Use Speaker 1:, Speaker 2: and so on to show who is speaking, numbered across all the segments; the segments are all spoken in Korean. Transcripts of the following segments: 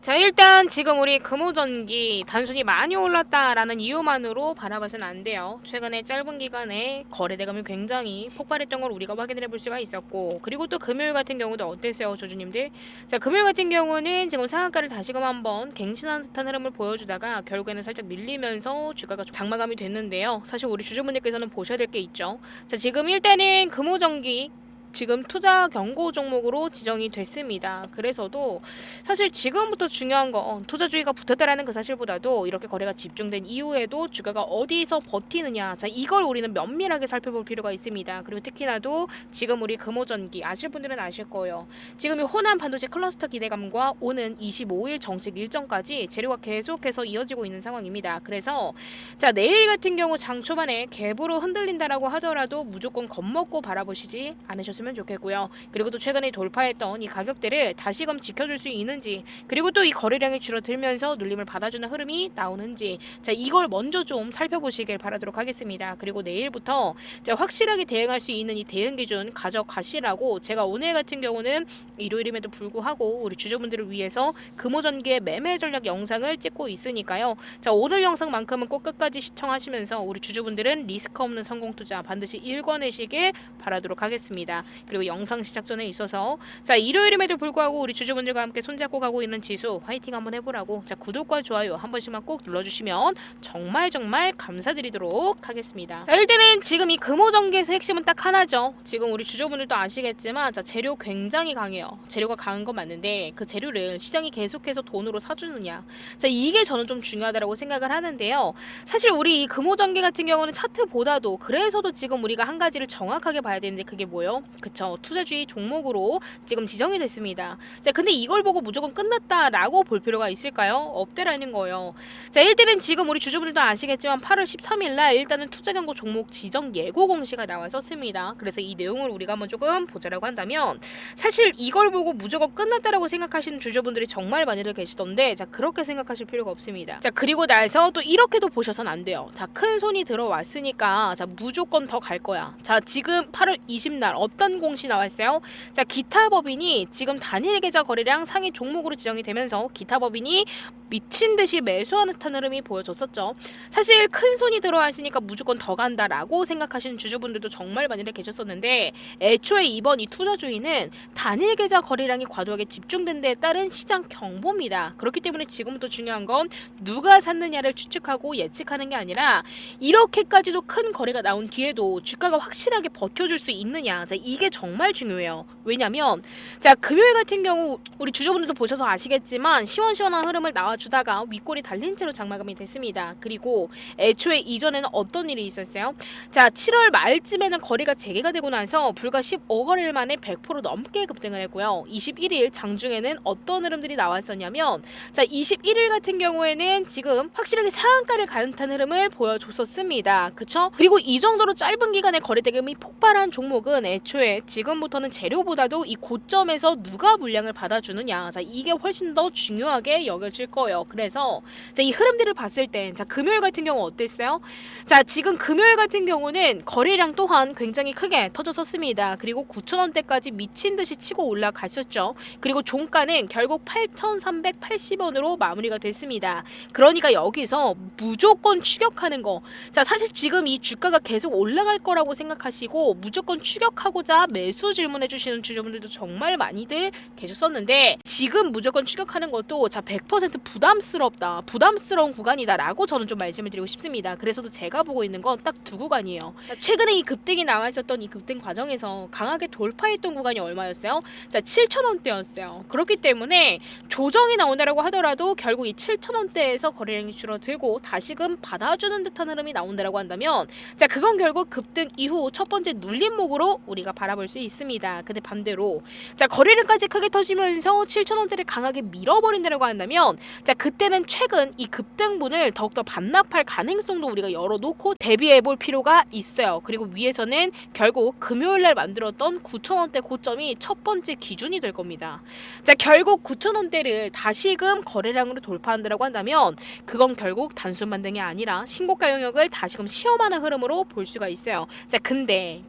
Speaker 1: 자, 일단 지금 우리 금호전기 단순히 많이 올랐다라는 이유만으로 바라봐서는 안 돼요. 최근에 짧은 기간에 거래대금이 굉장히 폭발했던 걸 우리가 확인을 해볼 수가 있었고, 그리고 또 금요일 같은 경우도 어땠어요, 조주님들? 자, 금요일 같은 경우는 지금 상한가를 다시금 한번 갱신한 듯한 흐름을 보여주다가 결국에는 살짝 밀리면서 주가가 장마감이 됐는데요. 사실 우리 주주분들께서는 보셔야 될 게 있죠. 자, 지금 일단은 금호전기 지금 투자 경고 종목으로 지정이 됐습니다. 그래서도 사실 지금부터 중요한 거 투자주의가 붙었다라는 그 사실보다도 이렇게 거래가 집중된 이후에도 주가가 어디서 버티느냐, 자 이걸 우리는 면밀하게 살펴볼 필요가 있습니다. 그리고 특히나도 지금 우리 금호전기 아실 분들은 아실 거예요. 지금 이 호남 반도체 클러스터 기대감과 오는 25일 정책 일정까지 재료가 계속해서 이어지고 있는 상황입니다. 그래서 자 내일 같은 경우 장 초반에 갭으로 흔들린다라고 하더라도 무조건 겁먹고 바라보시지 않으셨으면 좋겠고요. 그리고 또 최근에 돌파했던 이 가격대를 다시금 지켜줄 수 있는지, 그리고 또 이 거래량이 줄어들면서 눌림을 받아주는 흐름이 나오는지, 자 이걸 먼저 좀 살펴보시길 바라도록 하겠습니다. 그리고 내일부터 자 확실하게 대응할 수 있는 이 대응 기준 가져가시라고 제가 오늘 같은 경우는 일요일임에도 불구하고 우리 주주분들을 위해서 금호전기의 매매 전략 영상을 찍고 있으니까요. 자 오늘 영상만큼은 꼭 끝까지 시청하시면서 우리 주주분들은 리스크 없는 성공 투자 반드시 일궈내시길 바라도록 하겠습니다. 그리고 영상 시작 전에 있어서 자 일요일임에도 불구하고 우리 주주분들과 함께 손잡고 가고 있는 지수 화이팅 한번 해보라고 자 구독과 좋아요 한 번씩만 꼭 눌러주시면 정말 감사드리도록 하겠습니다. 자 일단은 지금 이 금호전기에서 핵심은 딱 하나죠. 지금 우리 주주분들도 아시겠지만 자 재료 굉장히 강해요. 재료가 강한 건 맞는데 그 재료를 시장이 계속해서 돈으로 사주느냐, 자 이게 저는 좀 중요하다고 생각을 하는데요. 사실 우리 이 금호전기 같은 경우는 차트보다도 그래서도 지금 우리가 한 가지를 정확하게 봐야 되는데 그게 뭐예요? 그쵸, 투자주의 종목으로 지금 지정이 됐습니다. 자 근데 이걸 보고 무조건 끝났다라고 볼 필요가 있을까요? 없대라는 거예요. 자 일단은 지금 우리 주주분들도 아시겠지만 8월 13일날 일단은 투자경고 종목 지정 예고 공시가 나왔었습니다. 그래서 이 내용을 우리가 한번 조금 보자라고 한다면 사실 이걸 보고 무조건 끝났다라고 생각하시는 주주분들이 정말 많이들 계시던데 자 그렇게 생각하실 필요가 없습니다. 자 그리고 나서 또 이렇게도 보셔서는 안 돼요. 자 큰 손이 들어왔으니까 자 무조건 더 갈 거야. 자 지금 8월 20날 어떤 공시 나왔어요? 자 기타 법인이 지금 단일 계좌 거래량 상위 종목으로 지정이 되면서 기타 법인이 미친 듯이 매수하는 듯한 흐름이 보여줬었죠. 사실 큰 손이 들어왔으니까 무조건 더 간다라고 생각하시는 주주분들도 정말 많이들 계셨었는데 애초에 이번 이 투자주의는 단일 계좌 거래량이 과도하게 집중된 데에 따른 시장 경보입니다. 그렇기 때문에 지금부터 중요한 건 누가 샀느냐를 추측하고 예측하는 게 아니라 이렇게까지도 큰 거래가 나온 뒤에도 주가가 확실하게 버텨줄 수 있느냐, 자 이게 정말 중요해요. 왜냐면 자 금요일 같은 경우 우리 주주분들도 보셔서 아시겠지만 시원시원한 흐름을 나와주다가 윗골이 달린 채로 장마감이 됐습니다. 그리고 애초에 이전에는 어떤 일이 있었어요? 자 7월 말쯤에는 거래가 재개가 되고 나서 불과 15거래일 만에 100% 넘게 급등을 했고요. 21일 장중에는 어떤 흐름들이 나왔었냐면 자 21일 같은 경우에는 지금 확실하게 상한가를 가는 듯한 흐름을 보여줬었습니다. 그쵸? 그리고 이 정도로 짧은 기간에 거래대금이 폭발한 종목은 애초에 지금부터는 재료보다도 이 고점에서 누가 물량을 받아주느냐, 자 이게 훨씬 더 중요하게 여겨질 거예요. 그래서 자 이 흐름들을 봤을 때 자 금요일 같은 경우 어땠어요? 자 지금 금요일 같은 경우는 거래량 또한 굉장히 크게 터졌었습니다. 그리고 9,000원대까지 미친 듯이 치고 올라갔었죠. 그리고 종가는 결국 8,380원으로 마무리가 됐습니다. 그러니까 여기서 무조건 추격하는 거. 자 사실 지금 이 주가가 계속 올라갈 거라고 생각하시고 무조건 추격하고자 매수 질문해 주시는 주주분들도 정말 많이들 계셨었는데 지금 무조건 추격하는 것도 자 100% 부담스럽다, 부담스러운 구간이다라고 저는 좀 말씀을 드리고 싶습니다. 그래서도 제가 보고 있는 건 딱 두 구간이에요. 자, 최근에 이 급등이 나와 있었던 이 급등 과정에서 강하게 돌파했던 구간이 얼마였어요? 자 7,000원대였어요. 그렇기 때문에 조정이 나온다라고 하더라도 결국 이 7,000원대에서 거래량이 줄어들고 다시금 받아주는 듯한 흐름이 나온다라고 한다면 자 그건 결국 급등 이후 첫 번째 눌림목으로 우리가 바라볼 수 있습니다. 근데 반대로 자 거래량까지 크게 터지면서 7,000원대를 강하게 밀어버린다고 한다면 자 그때는 최근 이 급등분을 더욱더 반납할 가능성도 우리가 열어놓고 대비해볼 필요가 있어요. 그리고 위에서는 결국 금요일날 만들었던 9,000원대 고점이 첫 번째 기준이 될 겁니다. 자 결국 9,000원대를 다시금 거래량으로 돌파한다고 한다면 그건 결국 단순 반등이 아니라 신고가 영역을 다시금 시험하는 흐름으로 볼 수가 있어요. 자 근데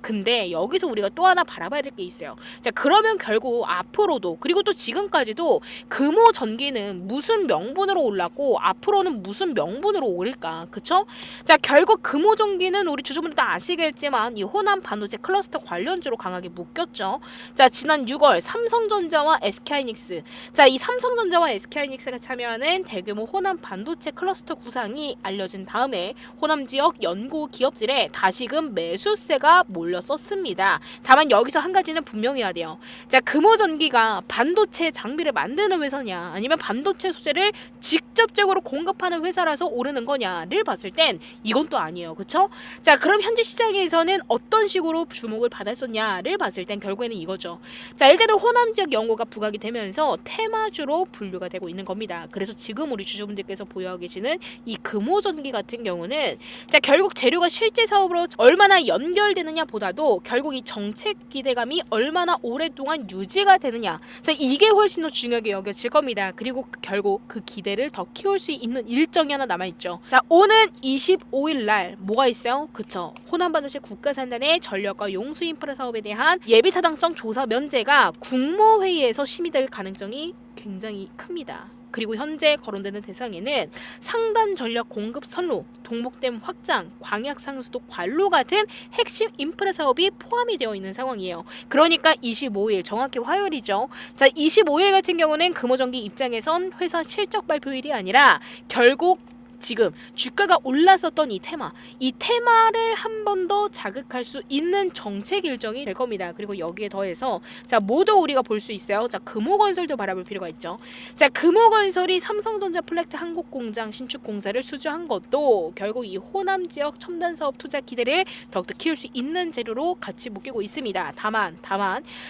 Speaker 1: 여기서 우리가 또 하나 바라봐야 될 게 있어요. 자 그러면 결국 앞으로도 그리고 또 지금까지도 금호전기는 무슨 명분으로 올랐고 앞으로는 무슨 명분으로 오를까? 그쵸? 자 결국 금호전기는 우리 주주분들 다 아시겠지만 이 호남 반도체 클러스터 관련주로 강하게 묶였죠. 자 지난 6월 삼성전자와 SK하이닉스 자 이 삼성전자와 SK하이닉스가 참여하는 대규모 호남 반도체 클러스터 구상이 알려진 다음에 호남 지역 연구 기업들에 다시금 매수세가 몰렸었습니다. 다만 여기서 한 가지는 분명해야 돼요. 자 금호전기가 반도체 장비를 만드는 회사냐 아니면 반도체 소재를 직접적으로 공급하는 회사라서 오르는 거냐를 봤을 땐 이건 또 아니에요. 그쵸? 자 그럼 현재 시장에서는 어떤 식으로 주목을 받았었냐를 봤을 땐 결국에는 이거죠. 자 일단은 호남 지역 연구가 부각이 되면서 테마주로 분류가 되고 있는 겁니다. 그래서 지금 우리 주주분들께서 보유하고 계시는 이 금호전기 같은 경우는 자 결국 재료가 실제 사업으로 얼마나 연결되느냐 보다도 결국 이 정책 기대감이 얼마나 오랫동안 유지가 되느냐 자 이게 훨씬 더 중요하게 여겨질 겁니다. 그리고 결국 그 기대를 더 키울 수 있는 일정이 하나 남아있죠. 자 오는 25일 날 뭐가 있어요? 그쵸 호남반도체 국가산단의 전력과 용수 인프라 사업에 대한 예비 타당성 조사 면제가 국무회의에서 심의될 가능성이 굉장히 큽니다. 그리고 현재 거론되는 대상에는 상단 전력 공급 선로, 동목댐 확장, 광약 상수도 관로 같은 핵심 인프라 사업이 포함이 되어 있는 상황이에요. 그러니까 25일 정확히 화요일이죠. 자 25일 같은 경우는 금호전기 입장에선 회사 실적 발표일이 아니라 결국 지금 주가가 올랐었던 이 테마를 한 번 더 자극할 수 있는 정책 일정이 될 겁니다. 그리고 여기에 더해서 자 모두 우리가 볼 수 있어요. 자 금호건설도 바라볼 필요가 있죠. 자 금호건설이 삼성전자 플렉트 한국공장 신축 공사를 수주한 것도 결국 이 호남 지역 첨단 사업 투자 기대를 더욱더 키울 수 있는 재료로 같이 묶이고 있습니다. 다만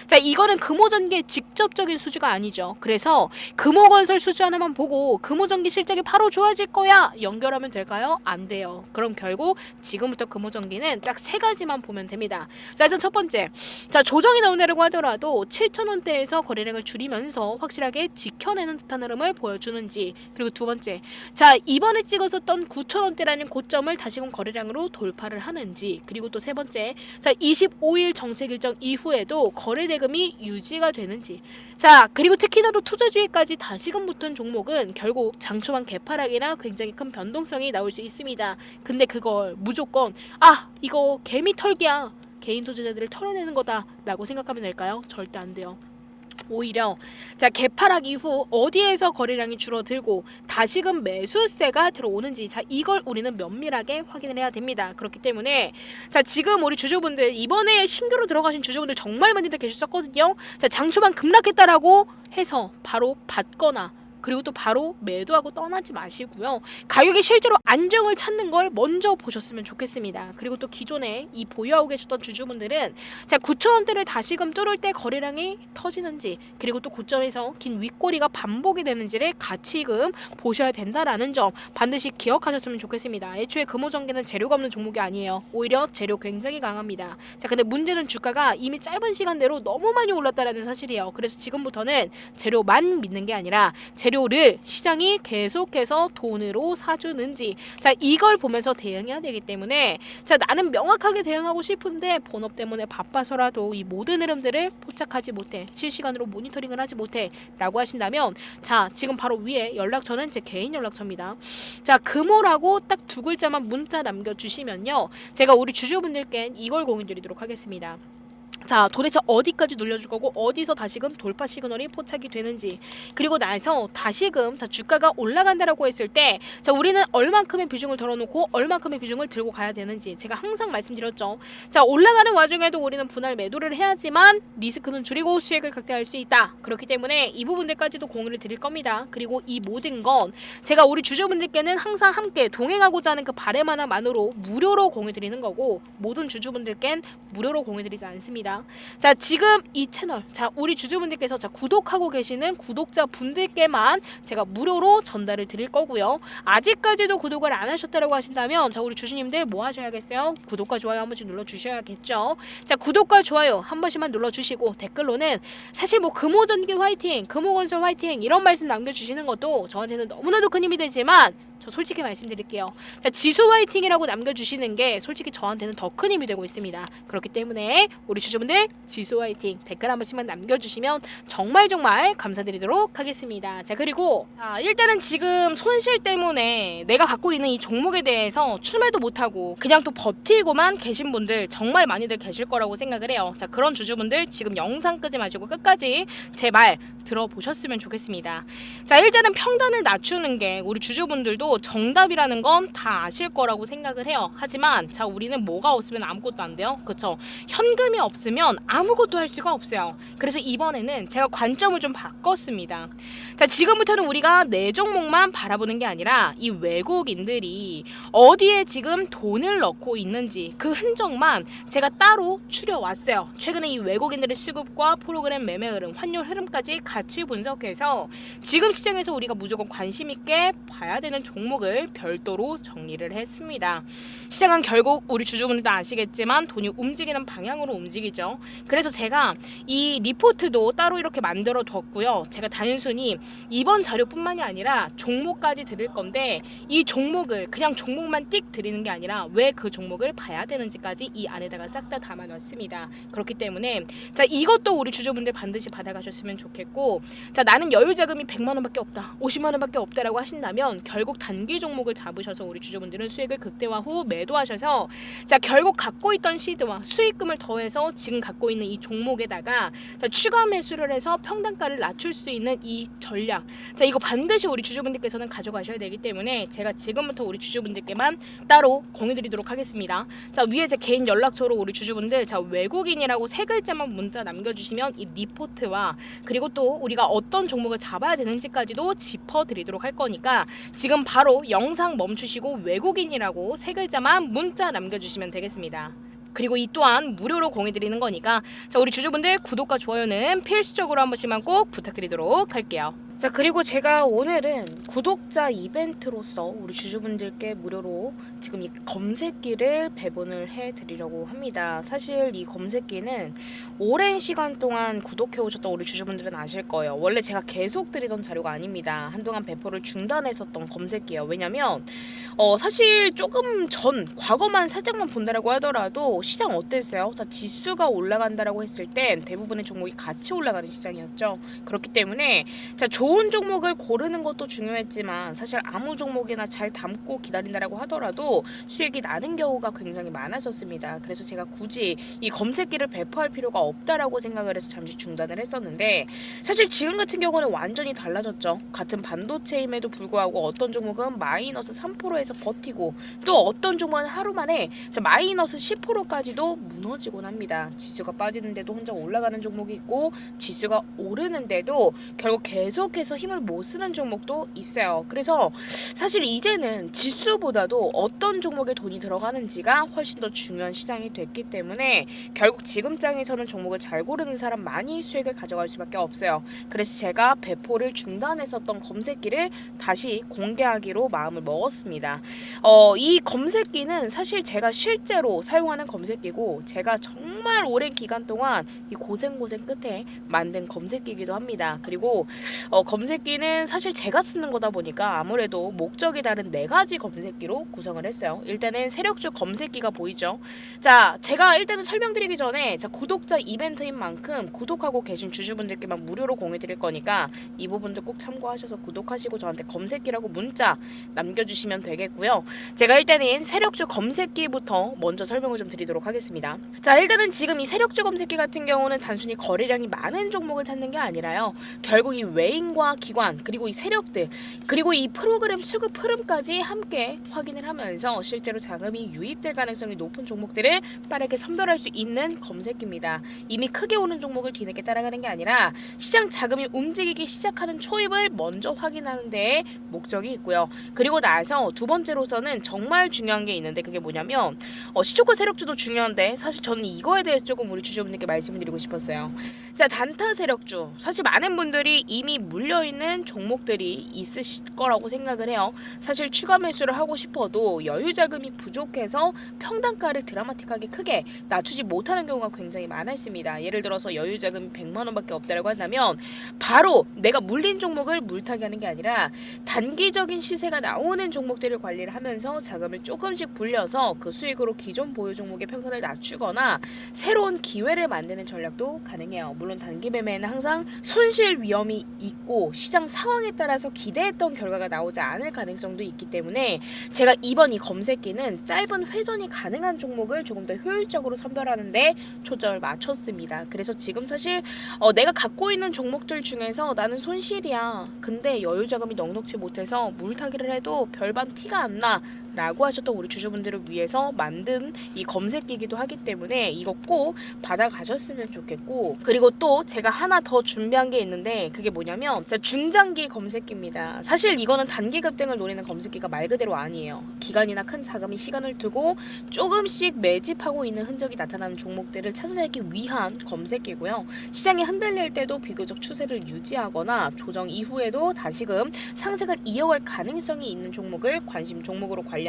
Speaker 1: 자 이거는 금호전기의 직접적인 수주가 아니죠. 그래서 금호건설 수주 하나만 보고 금호전기 실적이 바로 좋아질 거야 연결하면 될까요? 안 돼요. 그럼 결국 지금부터 금호전기는 딱 세 가지만 보면 됩니다. 자 일단 첫 번째 자 조정이 나온다고 하더라도 7,000원대에서 거래량을 줄이면서 확실하게 지켜내는 듯한 흐름을 보여주는지 그리고 두 번째 자 이번에 찍었었던 9,000원대라는 고점을 다시금 거래량으로 돌파를 하는지 그리고 또 세 번째 자 25일 정책 일정 이후에도 거래 대금이 유지가 되는지 자 그리고 특히나도 투자주의까지 다시금 붙은 종목은 결국 장초반 개파락이나 굉장히 큰 변동성이 나올 수 있습니다. 근데 그걸 무조건 이거 개미 털기야 개인 투자자들을 털어내는 거다 라고 생각하면 될까요? 절대 안 돼요. 오히려 자 개파락 이후 어디에서 거래량이 줄어들고 다시금 매수세가 들어오는지 자 이걸 우리는 면밀하게 확인을 해야 됩니다. 그렇기 때문에 자 지금 우리 주주분들 이번에 신규로 들어가신 주주분들 정말 많이들 계셨었거든요. 자 장초반 급락했다라고 해서 바로 받거나 그리고 또 바로 매도하고 떠나지 마시고요. 가격이 실제로 안정을 찾는 걸 먼저 보셨으면 좋겠습니다. 그리고 또 기존에 이 보유하고 계셨던 주주분들은 자 9,000원대를 다시금 뚫을 때 거래량이 터지는지 그리고 또 고점에서 긴 윗꼬리가 반복이 되는지를 같이금 보셔야 된다라는 점 반드시 기억하셨으면 좋겠습니다. 애초에 금호전기는 재료가 없는 종목이 아니에요. 오히려 재료 굉장히 강합니다. 자 근데 문제는 주가가 이미 짧은 시간 내로 너무 많이 올랐다라는 사실이에요. 그래서 지금부터는 재료만 믿는 게 아니라 재료를 시장이 계속해서 돈으로 사주는지 자 이걸 보면서 대응해야 되기 때문에 자 나는 명확하게 대응하고 싶은데 본업 때문에 바빠서라도 이 모든 흐름들을 포착하지 못해 실시간으로 모니터링을 하지 못해 라고 하신다면 자 지금 바로 위에 연락처는 제 개인 연락처입니다. 자 금호라고 딱 두 글자만 문자 남겨주시면요 제가 우리 주주분들께 이걸 공유드리도록 하겠습니다. 자 도대체 어디까지 눌려줄 거고 어디서 다시금 돌파 시그널이 포착이 되는지 그리고 나서 다시금 자 주가가 올라간다라고 했을 때 자 우리는 얼만큼의 비중을 덜어놓고 얼만큼의 비중을 들고 가야 되는지 제가 항상 말씀드렸죠. 자 올라가는 와중에도 우리는 분할 매도를 해야지만 리스크는 줄이고 수익을 극대화할 수 있다. 그렇기 때문에 이 부분들까지도 공유를 드릴 겁니다. 그리고 이 모든 건 제가 우리 주주분들께는 항상 함께 동행하고자 하는 그 바램 하나만으로 무료로 공유드리는 거고 모든 주주분들께는 무료로 공유드리지 않습니다. 있습니다. 자, 지금 이 채널, 자, 우리 주주분들께서 자, 구독하고 계시는 구독자분들께만 제가 무료로 전달을 드릴 거고요. 아직까지도 구독을 안 하셨다고 하신다면 자, 우리 주주님들 뭐 하셔야겠어요? 구독과 좋아요 한 번씩 눌러주셔야겠죠. 자, 구독과 좋아요 한 번씩만 눌러주시고 댓글로는 사실 뭐 금호전기 화이팅, 금호건설 화이팅 이런 말씀 남겨주시는 것도 저한테는 너무나도 큰 힘이 되지만 저 솔직히 말씀드릴게요. 자, 지수 화이팅이라고 남겨주시는 게 솔직히 저한테는 더 큰 힘이 되고 있습니다. 그렇기 때문에 우리 주주분들 지수 화이팅 댓글 한 번씩만 남겨주시면 정말 감사드리도록 하겠습니다. 자, 그리고 일단은 지금 손실 때문에 내가 갖고 있는 이 종목에 대해서 출매도 못하고 그냥 또 버티고만 계신 분들 정말 많이들 계실 거라고 생각을 해요. 자, 그런 주주분들 지금 영상 끄지 마시고 끝까지 제 말 들어보셨으면 좋겠습니다. 자, 일단은 평단을 낮추는 게 우리 주주분들도 정답이라는 건 다 아실 거라고 생각을 해요. 하지만 자, 우리는 뭐가 없으면 아무것도 안 돼요. 그쵸? 현금이 없으면 아무것도 할 수가 없어요. 그래서 이번에는 제가 관점을 좀 바꿨습니다. 자, 지금부터는 우리가 내 종목만 바라보는 게 아니라 이 외국인들이 어디에 지금 돈을 넣고 있는지 그 흔적만 제가 따로 추려왔어요. 최근에 이 외국인들의 수급과 프로그램 매매 흐름, 환율 흐름까지 같이 분석해서 지금 시장에서 우리가 무조건 관심 있게 봐야 되는 종목을 별도로 정리를 했습니다. 시장은 결국 우리 주주분들도 아시겠지만 돈이 움직이는 방향으로 움직이죠. 그래서 제가 이 리포트도 따로 이렇게 만들어 뒀고요. 제가 단순히 이번 자료뿐만이 아니라 종목까지 드릴 건데 이 종목을 그냥 종목만 띡 드리는 게 아니라 왜 그 종목을 봐야 되는지까지 이 안에다가 싹 다 담아 놨습니다. 그렇기 때문에 자, 이것도 우리 주주분들 반드시 받아가셨으면 좋겠고, 자, 나는 여유 자금이 100만 원밖에 없다, 50만 원밖에 없다라고 하신다면 결국 단기 종목을 잡으셔서 우리 주주분들은 수익을 극대화 후 매도하셔서 자, 결국 갖고 있던 시드와 수익금을 더해서 지금 갖고 있는 이 종목에다가 자, 추가 매수를 해서 평단가를 낮출 수 있는 이 전략, 자, 이거 반드시 우리 주주분들께서는 가져가셔야 되기 때문에 제가 지금부터 우리 주주분들께만 따로 공유드리도록 하겠습니다. 자, 위에 제 개인 연락처로 우리 주주분들 자, 외국인이라고 세 글자만 문자 남겨주시면 이 리포트와 그리고 또 우리가 어떤 종목을 잡아야 되는지까지도 짚어드리도록 할 거니까 지금 바로 영상 멈추시고 외국인이라고 세 글자만 문자 남겨주시면 되겠습니다. 그리고 이 또한 무료로 공유드리는 거니까 자, 우리 주주분들 구독과 좋아요는 필수적으로 한 번씩만 꼭 부탁드리도록 할게요. 자, 그리고 제가 오늘은 구독자 이벤트로서 우리 주주분들께 무료로 지금 이 검색기를 배분을 해드리려고 합니다. 사실 이 검색기는 오랜 시간 동안 구독해 오셨던 우리 주주분들은 아실 거예요. 원래 제가 계속 드리던 자료가 아닙니다. 한동안 배포를 중단했었던 검색기예요. 왜냐면 사실 조금 전 과거만 살짝만 본다라고 하더라도 시장 어땠어요? 자, 지수가 올라간다라고 했을 땐 대부분의 종목이 같이 올라가는 시장이었죠. 그렇기 때문에 자, 좋은 종목을 고르는 것도 중요했지만 사실 아무 종목이나 잘 담고 기다린다라고 하더라도 수익이 나는 경우가 굉장히 많았었습니다. 그래서 제가 굳이 이 검색기를 배포할 필요가 없다라고 생각을 해서 잠시 중단을 했었는데 사실 지금 같은 경우는 완전히 달라졌죠. 같은 반도체임에도 불구하고 어떤 종목은 마이너스 3%에서 버티고 또 어떤 종목은 하루 만에 마이너스 10%까지도 무너지곤 합니다. 지수가 빠지는데도 혼자 올라가는 종목이 있고 지수가 오르는데도 결국 계속해서 힘을 못 쓰는 종목도 있어요. 그래서 사실 이제는 지수보다도 어떤 종목에 돈이 들어가는지가 훨씬 더 중요한 시장이 됐기 때문에 결국 지금 장에서는 종목을 잘 고르는 사람 많이 수익을 가져갈 수밖에 없어요. 그래서 제가 배포를 중단했었던 검색기를 다시 공개하기로 마음을 먹었습니다. 이 검색기는 사실 제가 실제로 사용하는 검색기고 제가 정말 오랜 기간 동안 이 고생 끝에 만든 검색기이기도 합니다. 그리고 검색기는 사실 제가 쓰는 거다 보니까 아무래도 목적이 다른 4가지 검색기로 구성을 했어요. 일단은 세력주 검색기가 보이죠. 자, 제가 일단은 설명드리기 전에 자, 구독자 이벤트인 만큼 구독하고 계신 주주분들께만 무료로 공유드릴 거니까 이 부분도 꼭 참고하셔서 구독하시고 저한테 검색기라고 문자 남겨주시면 되겠고요. 제가 일단은 세력주 검색기부터 먼저 설명을 좀 드리도록 하겠습니다. 자, 일단은 지금 이 세력주 검색기 같은 경우는 단순히 거래량이 많은 종목을 찾는 게 아니라요. 결국 이 외인과 기관 그리고 이 세력들 그리고 이 프로그램 수급 흐름까지 함께 확인을 하면서 실제로 자금이 유입될 가능성이 높은 종목들을 빠르게 선별할 수 있는 검색기입니다. 이미 크게 오는 종목을 뒤늦게 따라가는 게 아니라 시장 자금이 움직이기 시작하는 초입을 먼저 확인하는 데 목적이 있고요. 그리고 나서 두 번째로서는 정말 중요한 게 있는데 그게 뭐냐면 시초가 세력주도 중요한데 사실 저는 이거에 이거에 대해서 조금 우리 주주분들께 말씀드리고 싶었어요. 자, 단타 세력주, 사실 많은 분들이 이미 물려있는 종목들이 있으실 거라고 생각을 해요. 사실 추가 매수를 하고 싶어도 여유 자금이 부족해서 평단가를 드라마틱하게 크게 낮추지 못하는 경우가 굉장히 많아 있습니다. 예를 들어서 여유 자금이 100만 원밖에 없다고 한다면 바로 내가 물린 종목을 물타기 하는 게 아니라 단기적인 시세가 나오는 종목들을 관리를 하면서 자금을 조금씩 불려서 그 수익으로 기존 보유 종목의 평단을 낮추거나 새로운 기회를 만드는 전략도 가능해요. 물론 단기 매매에는 항상 손실 위험이 있고 시장 상황에 따라서 기대했던 결과가 나오지 않을 가능성도 있기 때문에 제가 이번 이 검색기는 짧은 회전이 가능한 종목을 조금 더 효율적으로 선별하는데 초점을 맞췄습니다. 그래서 지금 사실 내가 갖고 있는 종목들 중에서 나는 손실이야. 근데 여유 자금이 넉넉지 못해서 물타기를 해도 별반 티가 안 나. 라고 하셨던 우리 주주분들을 위해서 만든 이 검색기이기도 하기 때문에 이거 꼭 받아가셨으면 좋겠고, 그리고 또 제가 하나 더 준비한 게 있는데 그게 뭐냐면 중장기 검색기입니다. 사실 이거는 단기 급등을 노리는 검색기가 말 그대로 아니에요. 기간이나 큰 자금이 시간을 두고 조금씩 매집하고 있는 흔적이 나타나는 종목들을 찾아내기 위한 검색기고요. 시장이 흔들릴 때도 비교적 추세를 유지하거나 조정 이후에도 다시금 상승을 이어갈 가능성이 있는 종목을 관심 종목으로 관리하는데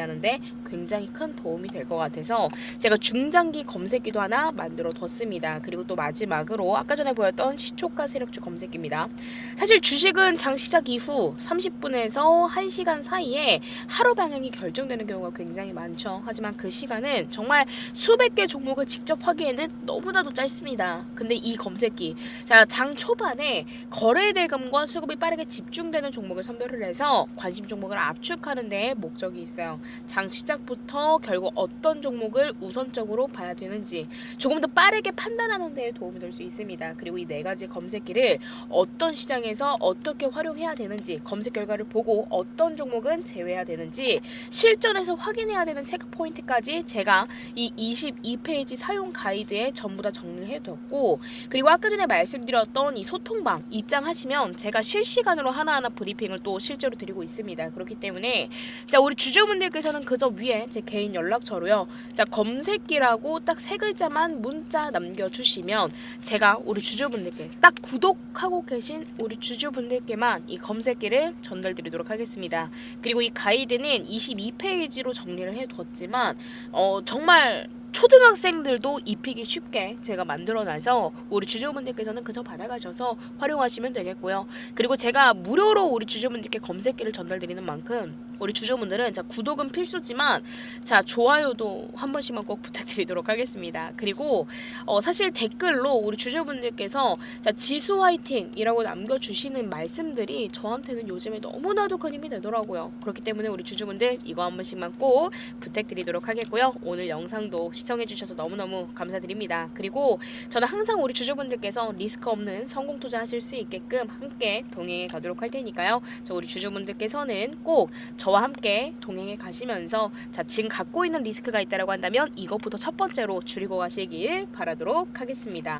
Speaker 1: 굉장히 큰 도움이 될 것 같아서 제가 중장기 검색기도 하나 만들어 뒀습니다. 그리고 또 마지막으로 아까 전에 보였던 시초가 세력주 검색기입니다. 사실 주식은 장 시작 이후 30분에서 1시간 사이에 하루 방향이 결정되는 경우가 굉장히 많죠. 하지만 그 시간은 정말 수백 개 종목을 직접 하기에는 너무나도 짧습니다. 근데 이 검색기, 자, 장 초반에 거래 대금과 수급이 빠르게 집중되는 종목을 선별을 해서 관심 종목을 압축하는 데 목적이 있어요. 장 시작부터 결국 어떤 종목을 우선적으로 봐야 되는지 조금 더 빠르게 판단하는 데 도움이 될 수 있습니다. 그리고 이 네 가지 검색기를 어떤 시장에서 어떻게 활용해야 되는지, 검색 결과를 보고 어떤 종목은 제외해야 되는지 실전에서 확인해야 되는 체크 포인트까지 제가 이 22페이지 사용 가이드에 전부 다 정리해뒀고, 그리고 아까 전에 말씀드렸던 이 소통방 입장하시면 제가 실시간으로 하나하나 브리핑을 또 실제로 드리고 있습니다. 그렇기 때문에 자, 우리 주주분들께서는 그저 위에 제 개인 연락처로요, 자, 검색기라고 딱 세 글자만 문자 남겨주시면 제가 우리 주주분들께 딱 구독하고 계신 우리 주주분들께만 이 검색기를 전달드리도록 하겠습니다. 그리고 이 가이드는 22페이지로 정리를 해뒀지만 정말 초등학생들도 입히기 쉽게 제가 만들어놔서 우리 주주분들께서는 그저 받아가셔서 활용하시면 되겠고요. 그리고 제가 무료로 우리 주주분들께 검색기를 전달드리는 만큼 우리 주주분들은 자, 구독은 필수지만 자, 좋아요도 한 번씩만 꼭 부탁드리도록 하겠습니다. 그리고 사실 댓글로 우리 주주분들께서 자, 지수 화이팅이라고 남겨주시는 말씀들이 저한테는 요즘에 너무나도 큰 힘이 되더라고요. 그렇기 때문에 우리 주주분들 이거 한 번씩만 꼭 부탁드리도록 하겠고요. 오늘 영상도 시청해주셔서 너무너무 감사드립니다. 그리고 저는 항상 우리 주주분들께서 리스크 없는 성공 투자하실 수 있게끔 함께 동행해 가도록 할 테니까요. 저 우리 주주분들께서는 꼭 저와 함께 동행해 가시면서 자, 지금 갖고 있는 리스크가 있다고 한다면 이것부터 첫 번째로 줄이고 가시길 바라도록 하겠습니다.